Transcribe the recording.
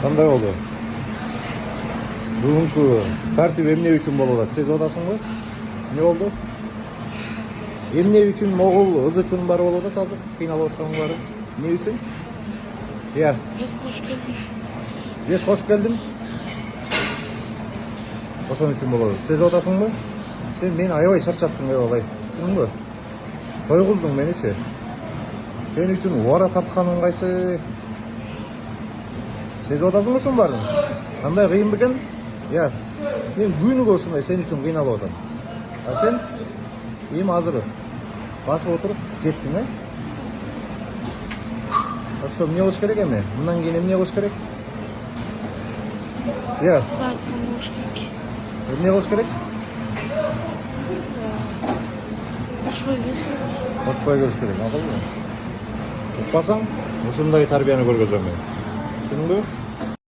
Кандай болду? Бүгүнкү тартип эмне үчүн болуп атат? Сезип атасыңбы? Эмне болду? Эмне үчүн могул ыз үчүн бар болуп атат азыр? Кыйналып атканын баары? Эмне үчүн? Я. Без кош келдим. Бес кош келдим. Ошон үчүн болот. Сезип атасыңбы? Сен мени аябай чарчаттың алай. Түшүндүңбү? Тойгуздуң меничи. Сен үчүн убара тартканым кайсы? Сезип атасыңбы ушунун баарын? Кандай кыйын бекен? Я. Мен күнүгө ушундай сен үчүн кыйналып атам. А сен эми азыр басып отуруп жеттиң, Так что эмне кылыш керек эми? Мындан кийин эмне кылыш керек? Я. Саат помощник. Эмне кылыш керек? Ошбой келсин. Кошпой келиш керек, макулбу? Укпасаң, ушундай тарбияны көргөзөм мен. Түшүндүңбү?